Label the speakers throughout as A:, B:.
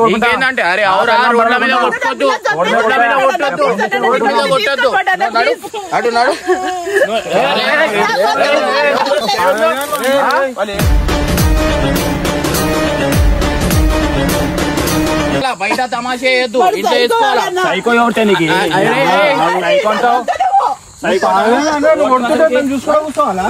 A: నీకేందంటే అరే అవురా రోడ్ల మీద కొట్టొద్దు కొట్టొద్దు అటు నాడు బయట తమాషా చేయొద్దు ఇంట్లో వేసుకోవాలా సైకో ఎవరితే నీకు చూసుకోవాలి కూర్చోవాలా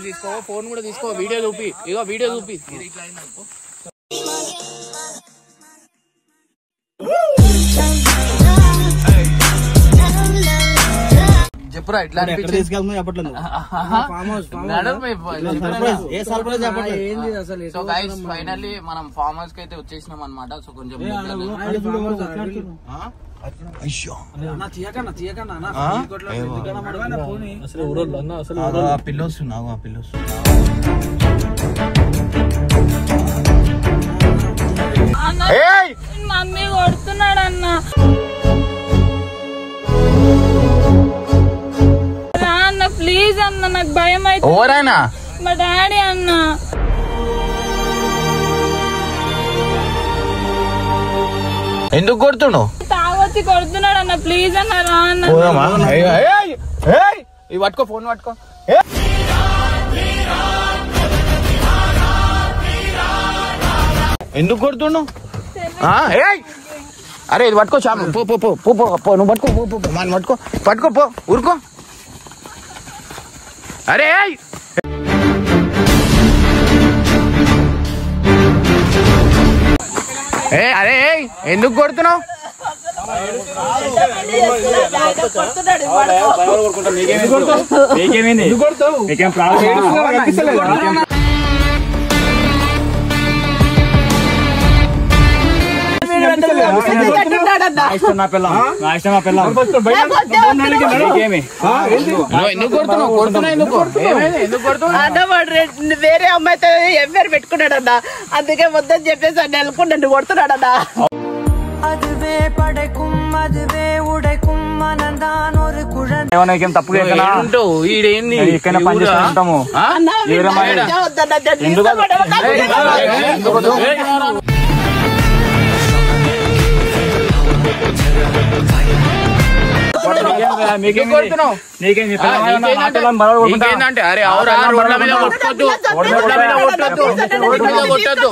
A: తీసుకో ఫోన్ కూడా తీసుకో వీడియో చూపి ఇగో వీడియో చూపి చెప్పురా ఇట్లా ఫైనల్లీ మనం ఫామ్ హౌస్ కి అయితే వచ్చేసినాం అనమాట. సో కొంచెం పిల్లోస్
B: మమ్మీ కొడుతున్నాడు అన్న అన్న ప్లీజ్ అన్న నాకు భయం అయితే
A: ఓవరానా
B: మా డాడీ అన్న
A: ఎందుకు కొడుతున్నావు
B: తాగొచ్చి కొడుతున్నాడు అన్న ప్లీజ్ అన్న రా అన్న
A: పట్టుకో ఫోన్ పట్టుకో ఎందుకు కొడుతున్నావు అరే ఇది పట్టుకో చాలు పో నువ్వు పట్టుకో మనం పట్టుకో పో ఊరుకో అరే అరే ఎందుకు కొడుతున్నావు
C: వేరే అమ్మాయితో ఎవ్వరు పెట్టుకున్నాడన్నా అందుకే వద్దని చెప్పేసి అన్న వెళ్ళకుండా కొడుతున్నాడన్నా
A: తప్పు నీకేందంటే అరే అవురా రోడ్ల మీద కొట్టొద్దు కొట్టొద్దు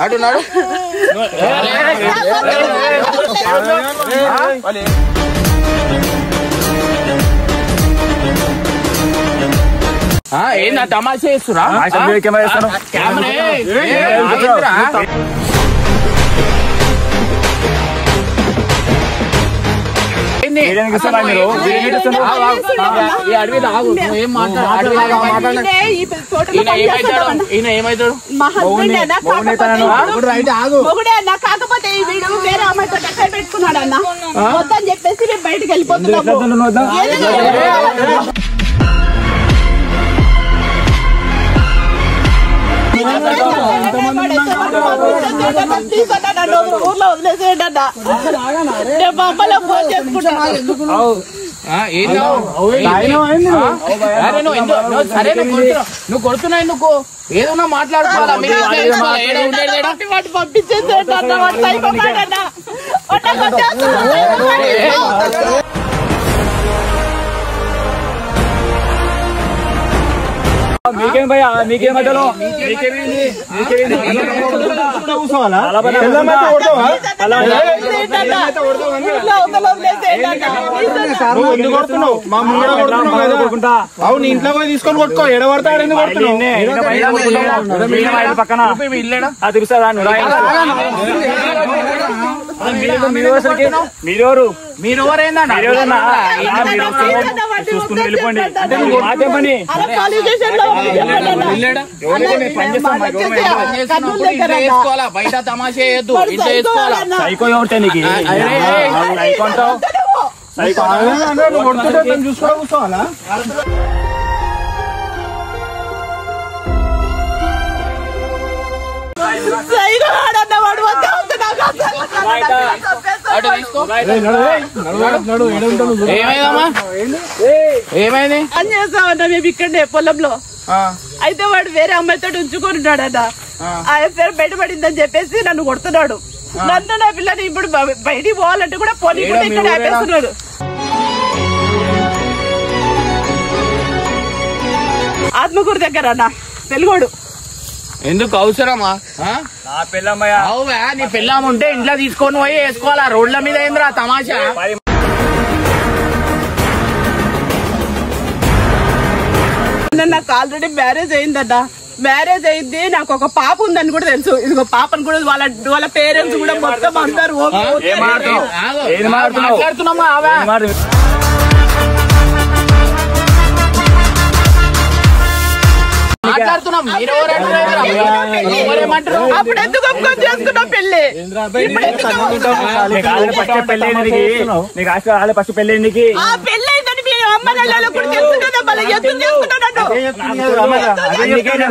A: అటు నాడు ఏందా తమాషా చేస్తురా
C: కాకపోతే వీడు వేరే అమ్మాయితో పెట్టుకున్నాడు అన్న వద్దని చెప్పేసి మేము బయటకు వెళ్ళిపోతున్నాము. ఊర్లో వదిలేసేయండి అన్న మా అమ్మలో ఫోన్ చేసుకుంటాను.
A: నువ్వు కొడుతున్నావు ఎందుకు ఏదన్నా మాట్లాడుకోవాలా
C: పంపించేసేట
D: మీకేం భయ మీకేం మధ్యలో
A: అవును ఇంట్లో పోయి తీసుకొని కొట్టుకో ఎడబడతాడు ఎందుకు
D: పక్కన తెలుసా మీరెవరు చూసుకుని వెళ్ళిపోండి మాకే పని
A: బయట తమాషా చేయొద్దు ఇంట్లో వేసుకోవాలా
D: సైకో ఎవరితే నీకు సైకో అంటావు సైకో
A: చూసుకో కూర్చోవాలా
C: ఏమైంది అని చేస్తామన్నా మేము ఇక్కడనే పొలంలో అయితే వాడు వేరే అమ్మాయితో ఉంచుకుంటున్నాడట ఆయన పేరు బయటపడిందని చెప్పేసి నన్ను కొడుతున్నాడు నన్ను నా పిల్లని ఇప్పుడు బయటికి పోవాలంటే కూడా పోనీ కూడా ఇక్కడ ఆపేస్తున్నాడు ఆత్మకూరు దగ్గర అన్న తెలుగోడు
A: ఎందుకు అవసరమా
D: నా పిల్లమ్మయ్య
A: అవువా నీ పిల్లం ఉంటే ఇంట్లో తీసుకొని పోయి వేసుకోవాలా రోడ్ల మీద ఏంద్రా తమాషా
C: నాకు ఆల్రెడీ మ్యారేజ్ అయిందట మ్యారేజ్ అయింది నాకు ఒక పాప ఉందని కూడా తెలుసు ఇదిగో పాపను కూడా వాళ్ళ పేరెంట్స్ కూడా మొత్తం అందరు
A: మాట్లాడుతున్నామా మాట్లాడుతున్నాం మీరు
C: అప్పుడు ఎందుకు ఒప్పుకొని చేసుకున్నాం పెళ్లి
D: ఫస్ట్ పెళ్ళి
C: ఆ పెళ్లి అయిందని మీ అమ్మ నెలలో కూడా తెలుసు కదా మళ్ళీ ఎందుకు చేసుకున్నాడు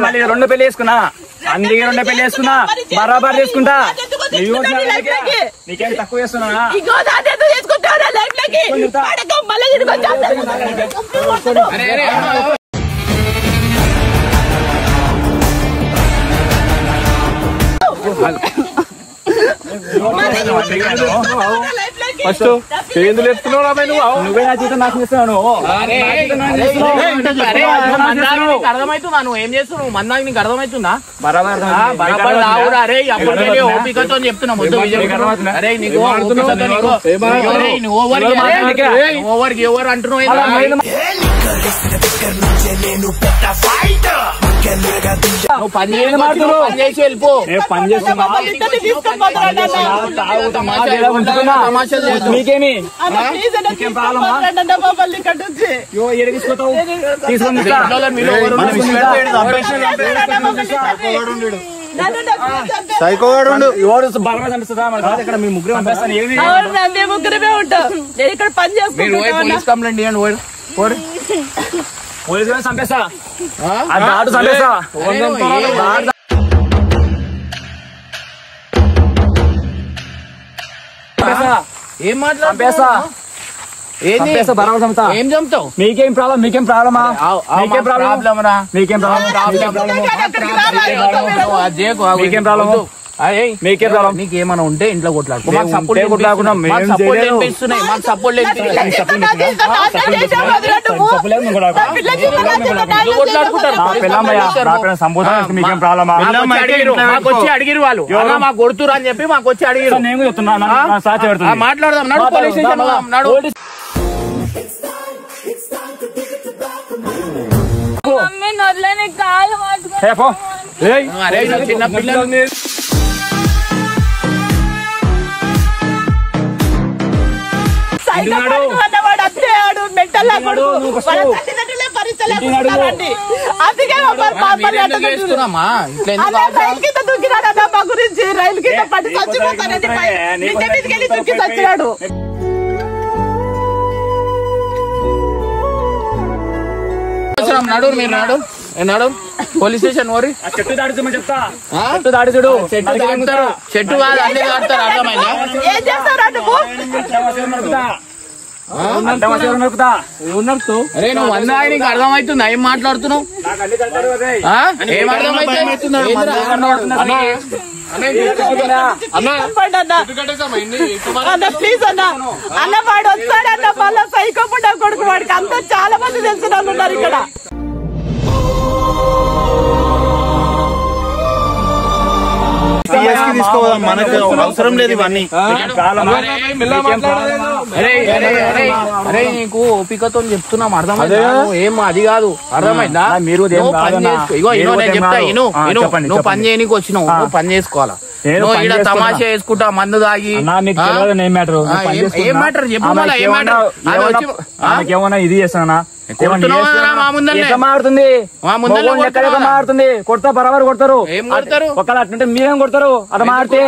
D: మళ్ళీ రెండు పెళ్లి వేసుకున్నా అందుకే రెండు పెళ్లి వేసుకున్నా బరాబర్ చేసుకుంటా నీకేం తక్కువ చేస్తున్నా
A: ఫస్ట్ ఎందుకు చెప్తున్నావు
D: నువ్వే నా జీవితం నాశనం చేస్తున్నావు
A: అర్థమవుతుందా నువ్వు ఏం చేస్తున్నావు మందాకి నీకు అర్థమవుతుందా
D: బరాబర్
A: బరాబర్ అరే అప్పుడు ఓపికతో చెప్తున్నా అరే నీకు ఓవర్కి ఎవరు అంటున్నావు నువ్వు పని చేసి వెళ్ళిపో
D: పని చేస్తున్నా మీకేమి తీసుకొని
A: సైకోగాడు
D: బలమే కనిపిస్తుందా ఇక్కడ మీ ముగ్గురు పంపిస్తాను ఏమి
C: మేము ముగ్గురమే ఉంటాం నేను ఇక్కడ పని చేసుకుంటాను
A: కంప్లైంట్ ఇవ్వండి
D: పోలీసు చంపేస్తా దాటు చంపేస్తా
A: ఏం మాట్లాడేస్తా
D: బరాబర్ చంపుతా
A: ఏం చంపుతావు
D: మీకేం ప్రాబ్లం మీకేం ప్రాబ్లమా మీకేం ప్రాబ్లం మీకేం ప్రాబ్లం మీకేం ప్రాబ్లం
A: నీకేమన్నా ఉంటే ఇంట్లో కొట్లాడుకో మాకు
D: సంబోధన మీకేం ప్రాబ్లమా
A: మాకు వచ్చి అడిగిరు వాళ్ళు మాకు కొడుతురు అని చెప్పి మాకు వచ్చి అడిగిరు
D: నేను చెప్తున్నా
A: మాట్లాడదాం నడు పోలీస్ స్టేషన్ నడు
B: మమ్మీ నొల్లని కాలు పట్టుకో
A: చిన్న పిల్లలు
C: వాడు అత్తేవాడు మెంటల్ పరిస్థితులండి అందుకే రైలు కింద దూకినాడు మా గురించి రైలు కింద పట్టి చచ్చిపోతానని దూకి చచ్చినాడు
A: నడు మీరు నాడు నాడు పోలీస్ స్టేషన్ ఓరి
D: చెట్టు దాడుతామని చెప్తా చెట్టు దాడి చూడు
A: చెట్టు కాదు అన్ని దాడతారు అర్థమైందా
C: ఏం చేస్తారా నువ్వు
A: అరే నువ్వు అన్నా నీకు అర్థమవుతుందా ఏం మాట్లాడుతున్నావు ఏం అర్థమవుతుంది
C: ప్లీజ్ అన్న వాడు వస్తాడన్న మళ్ళా సైకో పుట్ట కొడుకు వాడికి అంతా చాలా మంది తెలిసిన వాళ్ళు ఉన్నారు ఇక్కడ
D: తీసుకోవాలి, మనకు అవసరం లేదు ఇవన్నీ.
A: అరే నీకు ఓపికతో చెప్తున్నాం, అర్థమైందా? ఏం అది కాదు, అర్థమైందా?
D: మీరు
A: ఇగో నేను చెప్తా, నువ్వు పని చేయనీకి వచ్చినావు, నువ్వు పని చేసుకోవాలా? నువ్వు ఇక్కడ తమాషా వేసుకుంటా మందు తాగి
D: ఏం మ్యాటర్ చెప్పు, మళ్ళీ ఏం మ్యాటర్ ఏమన్నా ఇది చేస్తానా? మారుతుంది కొడతా బరాబర్ కొడతారు.
A: ఏం కొడతారు?
D: ఒకళ్ళు అట్లంటే మీరేం కొడతారు? అట్లా మారితే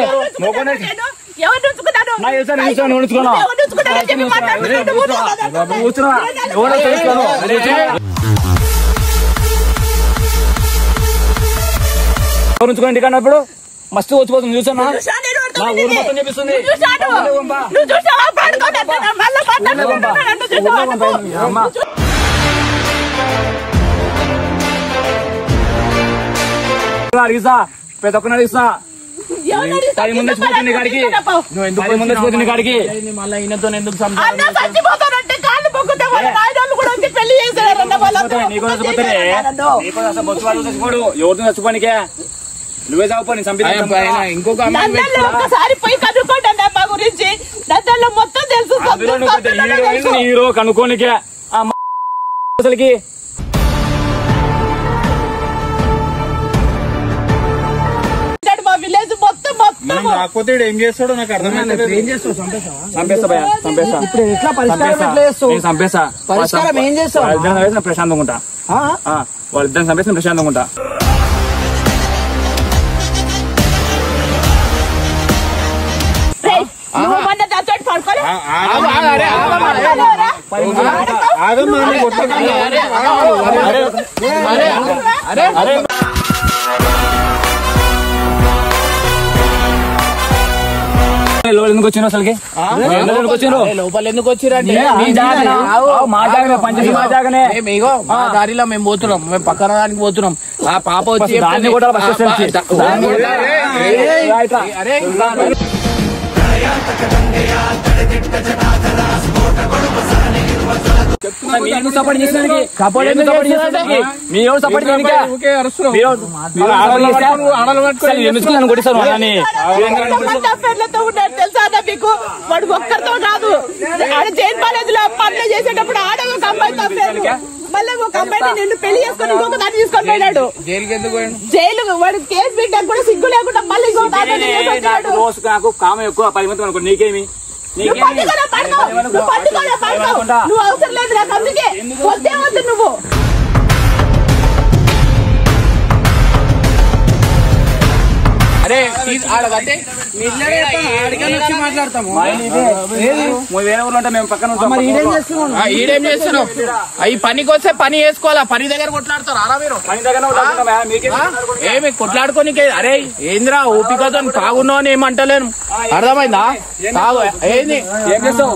D: ఉంచుకోండి కన్నప్పుడు మస్తు వచ్చిపోతుంది. చూసానా ఊరు మొత్తం చూపిస్తుంది. అడిగిస్తా, ప్రతి ఒక్కరిని అడిగిస్తా. 10 ముందు వచ్చిపోతుంది కాడికి, నువ్వు ముందు వచ్చిపోతుంది కాడికి.
A: మళ్ళీ ఈయనతో ఎందుకు
D: ఎవరితో చచ్చిపోనికే నువ్వే చావుపోయి
A: ఇంకొక
C: ఒక్కసారి పోయి కనుక్కోండి అమ్మ గురించి, మొత్తం తెలుసు
D: హీరో కనుక్కోనికే అసలుకి.
C: మా విలేజ్ మొత్తం
D: రాకపోతే ఏం చేస్తాడో నాకు అర్థమైంది. ఏం చేస్తావు? ప్రశాంతంగా ఉంటా, వాళ్ళిద్దరిని చంపేసిన ప్రశాంతంగా ఉంటా. ఎందుకు వచ్చిన అసలుకి
A: లోపల ఎందుకు వచ్చిరంటే
D: మా జాగనే పంచాయతీ మా జాగనే.
A: మా దారిలో మేము పోతున్నాం, మేము పక్కన దానికి పోతున్నాం. ఆ పాప వచ్చి
D: సపోర్ట్ చేసినానికి మీ ఎవరు సపోర్ట్ కొట్టిస్తాను అని
C: తెలుసా మీకు? వాడు ఒక్కరితో కాదు, జైన్ కాలేజ్ లో పనులు చేసేటప్పుడు ఆడ ఒక అమ్మాయి మళ్ళీ ఒక అమ్మాయిని నిన్ను పెళ్లి చేసుకుని ఇంకొక దాన్ని తీసుకొని పోయినాడు జైలు. వాడు కేసు పెట్టాక కూడా సిగ్గు లేకుండా మళ్ళీ ఇంకొక దాన్ని
D: రోజు నాకు కామ ఎక్కువ 10 మంది అనుకో. నీకేమి
C: నువ్వు అవసరం లేదు నాకు, అందుకే వద్దే వద్దు నువ్వు.
A: అరే మాట్లాడతాము.
D: వేరే ఊర్లో అంటే మేము పక్కన
A: ఈడేం చేస్తున్నావు? ఈ పనికి వస్తే పని చేసుకోవాలా, పని దగ్గర కొట్లాడతారు అరా మీరు?
D: పని దగ్గర
A: ఏమి కొట్లాడుకోనికే? అరే ఏందిరా ఓపికతో తాగున్నావు అని ఏమంటలేను, అర్థమైందా? తాగు ఏంది
D: ఏం చేస్తావు?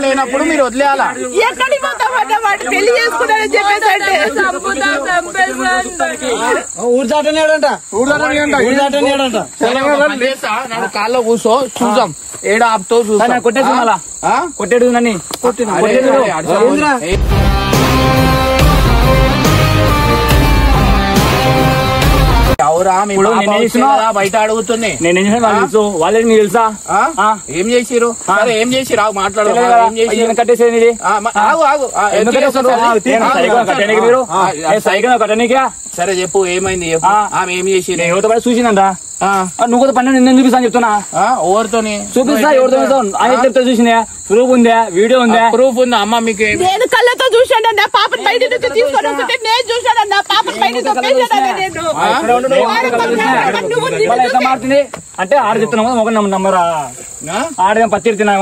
D: లేనప్పుడు మీరు వదిలేయాలా?
C: ఎక్కడికి పోతామన్నా వాడు పెళ్లి చేసుకున్నాడని చెప్పేసి అంటే
A: నన్ను కాల్లో కూర్చో, చూసాం ఏడా ఆపుతో చూసా.
D: కొట్టేసి మళ్ళా కొట్టేడు నన్ను
A: బయట అడుగుతుంది.
D: నేనేం చేసాను వాళ్ళని నీకు తెలుసా?
A: ఏం చేసిరు? సరే ఏం చేసిరు మాట్లాడు.
D: కట్టేసేది సైకిల్ కట్టనీకా?
A: సరే చెప్పు ఏమైంది చెప్పు. ఆమె ఏం చేసిరు?
D: ఎవరితో పాటు చూసిందంట. నువ్వు కూడా పని నేను చూపిస్తాను చెప్తున్నా.
A: ఎవరితోని
D: చూపిస్తా? ఎవరితో చెప్తా? చూసిందే ప్రూఫ్ ఉందా? వీడియో ఉందా?
A: ప్రూఫ్ ఉందా? అమ్మ మీకు
C: నేను కళ్ళతో చూశానన్న పాపని బయట నుంచి తీసుకొని వస్తుంటే నేను చూశానన్న పాపని బయట
D: ఎట్లా మారుతుంది అంటే ఆడ చెప్తున్నాం కదా, ఒక నమ్మరా? ఆడ పత్తి తిన్నా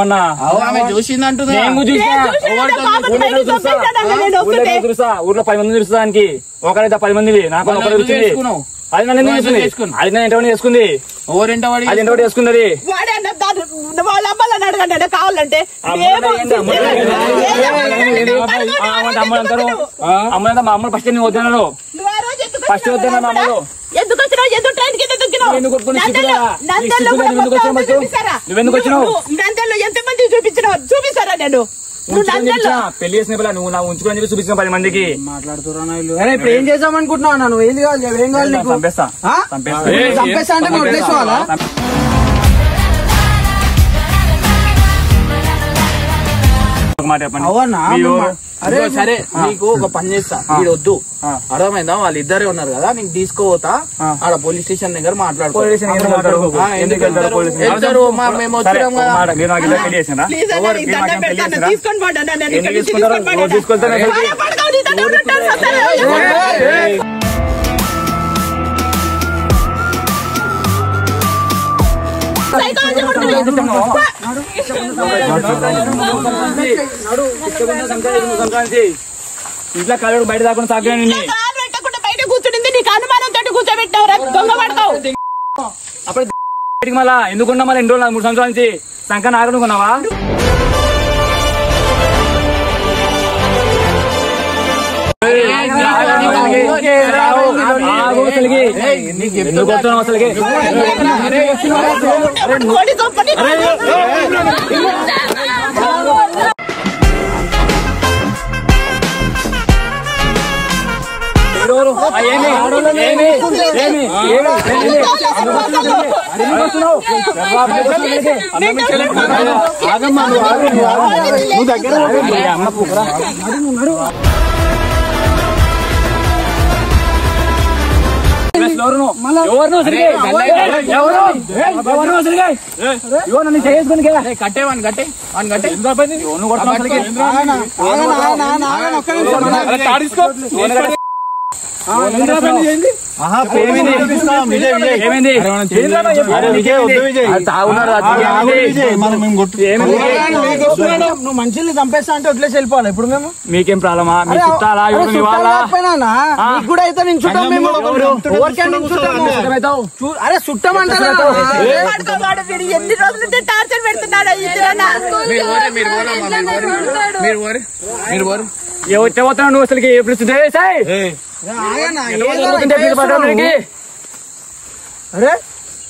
A: ఆమె చూసిందంటుంది.
D: చూసా ఊర్లో 10 మంది చూస్తా దానికి, ఒకరైతే 10 మంది నాకు ఒకరు చూసింది. అది నన్ను ఎందుకు చేసుకుంది? అది నన్ను ఎంతమంది చేసుకుంది? అది ఎంతమంది చేసుకుంది?
C: వాళ్ళ అమ్మాయిని అడగండి కావాలంటే.
D: అమ్మంటారు అమ్మంతా మా అమ్మని ఫస్ట్ నేను వద్దన్నాను. ఫస్ట్ వద్దన్నా మామూలు
C: ఎందుకు వచ్చినావు? ఎందుకు ట్రైన్ కింద దుక్కినావు?
D: నువ్వెందుకు వచ్చినావు?
C: నందల్లో ఎంతమంది చూపించినావు? చూపిస్తారా? నేను
D: పెళ్లి చేసిన పిల్ల నువ్వు నా ఉంచుకొని చెప్పి చూపించిన 10 మందికి
E: మాట్లాడుతున్నా. ఇప్పుడు ఏం చేద్దాం అనుకుంటున్నావు? నువ్వు ఏం కావాలి? ఏం కావాలి?
D: చంపేస్తా
E: చంపేస్తా అంటే నువ్వు వదిలేసుకోవాలా?
D: మాట చెప్పండి.
A: అరే సరే నీకు ఒక పని చేస్తా, వీడు వద్దు అర్థమైందా? వాళ్ళిద్దరే ఉన్నారు కదా, నీకు తీసుకోపోతా ఆడ పోలీస్ స్టేషన్ దగ్గర మాట్లాడుకో. మేము వచ్చినాం కదా.
D: ఇంట్లో కలడు బయట దాకుండా సాగండి.
C: బయట కూర్చుంది నీకు అనుమానంతో కూర్చోబెట్టావు. దొంగ పడతావు.
D: అప్పుడు మళ్ళా ఎందుకున్నా మళ్ళీ 2 రోజులు 3 సంవత్సరాల నుంచి సంఖ్య ఆగనుకున్నావా? ఎందుకు వస్తున్నావు అసలుకి?
A: కట్టేవాని కట్టే
E: నువ్వు మనుషుల్ని చంపేస్తా అంటే వదిలేసి వెళ్ళిపోవాలి. ఇప్పుడు మేము
D: మీకేం ప్రాబ్లమా?
E: కూడా అయితే నేను చుట్టాం. మేము అరే చుట్టమంటారా?
C: ఎన్ని రోజుల నుంచి టార్చర్ పెడుతున్నాడు.
D: ఎవరు పోతున్నావు నువ్వు అసలుకి?
E: అరే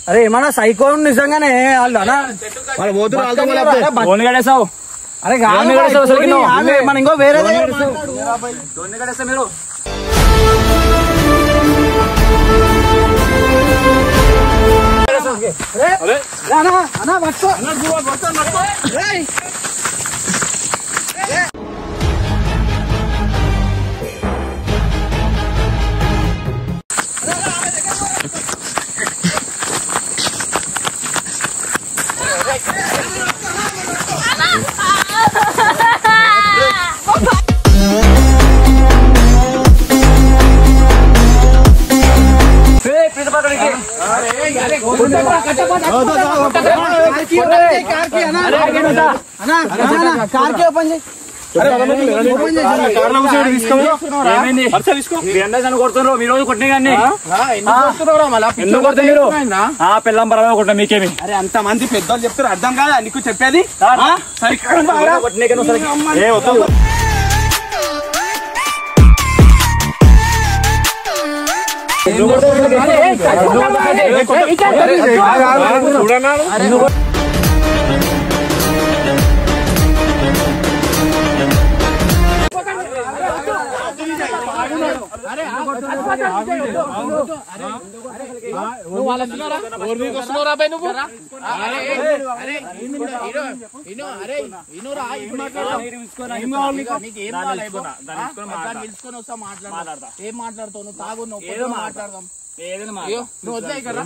E: అరే ఏమన్నా సైకో నిజంగానే వాళ్ళు అలా
D: గడేసావు.
E: అరే మన ఇంకో వేరే
D: మీరు
E: కార్కి ఓపెన్ చేయి.
D: కొడుతున్నారు మీరు రోజు కొట్టిన కానీ పిల్లం పరమ కొట్టిన మీకేమి?
A: అరే అంత మంది పెద్దోళ్ళు చెప్తారు అర్థం కాదా నీకు చెప్పేది? నువ్వు వాళ్ళ ఏం మాట్లాడుతావు? నువ్వు తాగు, నువ్వు మాట్లాడదాం. నువ్వు వద్దా ఇక్కడ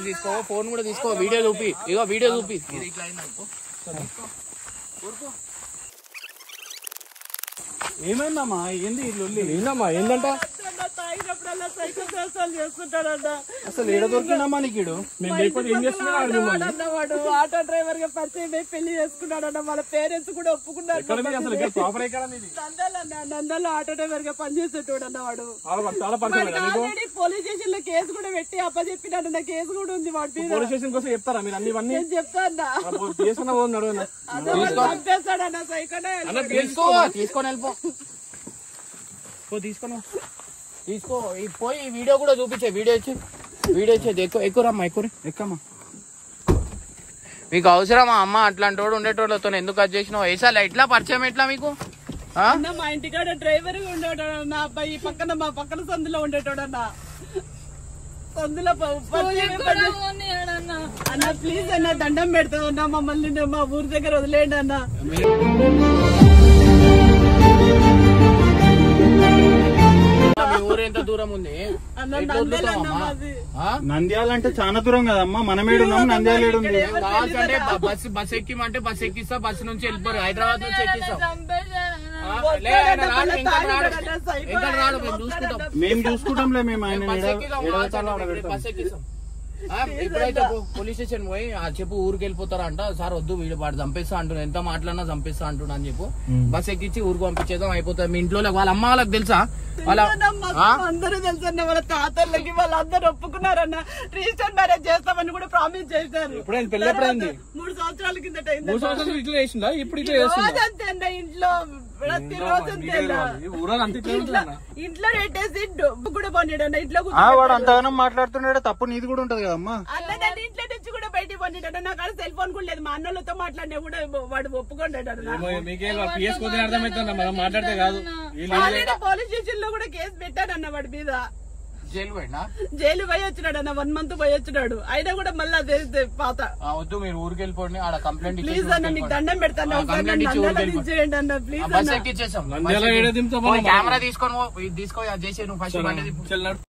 A: తీసుకో, ఫోన్ కూడా తీసుకో, వీడియో చూపి. ఇగో వీడియో చూపి. ఇట్లా అయిందనుకో.
E: ఏమైందమ్మా? ఏంది ఏందమ్మా? ఏందంట
C: తాగినప్పుడల్లా సైకిల్ దోసాలు చేస్తుంటాడన్న.
A: అసలు ఏడ దొరికిందమ్మా నీకు?
C: వాడు ఆటో డ్రైవర్ గా పరిచయం అయి పెళ్లి చేసుకున్నాడన్న. వాళ్ళ పేరెంట్స్ కూడా ఒప్పుకున్నారు. నందాలో ఆటో డ్రైవర్ గా పనిచేసేటోడు అన్న వాడు. ఆల్రెడీ పోలీస్ స్టేషన్ లో కేసు కూడా పెట్టి అప్పచెప్పినాడు. నా కేసు కూడా ఉంది వాడి మీద.
D: పోలీస్ స్టేషన్ కోసం చెప్తారా మీరు అన్ని?
C: నేను చెప్తా అన్న. చంపేస్తాడన్న సైకోనే.
A: తీసుకొని వెళ్ళిపో, తీసుకొని తీసుకో. పోయి వీడియో కూడా చూపించే. వీడియో ఇచ్చేది. ఎక్కువ రమ్మా, ఎక్కమ్మా. మీకు అవసరమా అమ్మ అట్లాంటి వాడు ఉండేటోళ్ళతో ఎందుకు అది చేసినావు? వేసాలి ఎట్లా పరిచయం ఎట్లా మీకు?
C: మా ఇంటికాడ డ్రైవర్ గా ఉండేటోడు అన్న. అబ్బాయి మా పక్కన సందులో ఉండేటోడు అన్న. సందులో అన్న ప్లీజ్ అన్న దండం పెడతాదన్నా మమ్మల్ని మా ఊరి దగ్గర వదిలేయండి అన్న.
A: మీ ఊరు ఎంత దూరం ఉంది?
E: నంద్యాల అంటే చాలా దూరం కదమ్మా. మనమేడున్నాం, నంద్యాల ఏడుంది.
A: కావాలంటే బస్ ఎక్కిమంటే బస్ ఎక్కిస్తా. బస్సు నుంచి వెళ్ళిపోరు, హైదరాబాద్ నుంచి ఎక్కిస్తాం.
E: మేము చూసుకుంటాంలే. మేము ఆయన
A: బస్ ఎక్కిస్తాం. ఇప్పుడైతే పోలీస్ స్టేషన్ పోయి చెప్పు ఊరికి వెళ్ళిపోతారంట. సార్ వద్దు వీడు వాడు చంపేస్తా అంటున్నా, ఎంత మాట్లాడినా చంపేస్తా అంటున్నా అని చెప్పు. బస్ ఎక్కించి ఊరికి పంపించేద్దాం, అయిపోతుంది. మీ ఇంట్లో వాళ్ళ అమ్మ వాళ్ళకి తెలుసా?
C: అందరూ తెలుసన్న. వాళ్ళ తాతలకి వాళ్ళందరూ ఒప్పుకున్నారన్న. రిజిస్టర్ మ్యారేజ్ చేస్తామని కూడా ప్రామిస్ చేశారు. 3 సంవత్సరాల కిందట అంతే అన్న. ఇంట్లో ప్రతిరోజు ఇంట్లో పెట్టేసి డబ్బు కూడా పోనీడన్న. ఇంట్లో
E: వాడు అంతగానం మాట్లాడుతున్నాడు. తప్పు నీది కూడా ఉంటది కదమ్మా.
C: అన్న ఇంట్లో నుంచి కూడా బయటికి పోనీడన్న. నాకు అక్కడ సెల్ ఫోన్ కూడా లేదు. మా అన్నలతో మాట్లాడినా కూడా వాడు ఒప్పుకోండాడు. పోలీస్ స్టేషన్ లో కూడా కేసు పెట్టాడన్న వాడి మీద. జైలు పోయి వచ్చినాడు అన్న. 1 month పోయి వచ్చినాడు. అయినా కూడా మళ్ళీ అదే పాత.
A: వద్దు మీరు ఊరికి వెళ్ళిపోండి. ఆడ కంప్లైంట్
C: ప్లీజ్ అన్న, నీకు దండం పెడతాను. చేయండి అన్న ప్లీజ్.
A: బస్ ఎక్కిచ్చేసాం. కెమెరా తీసుకొని తీసుకో చేసే నువ్వు ఫస్ట్.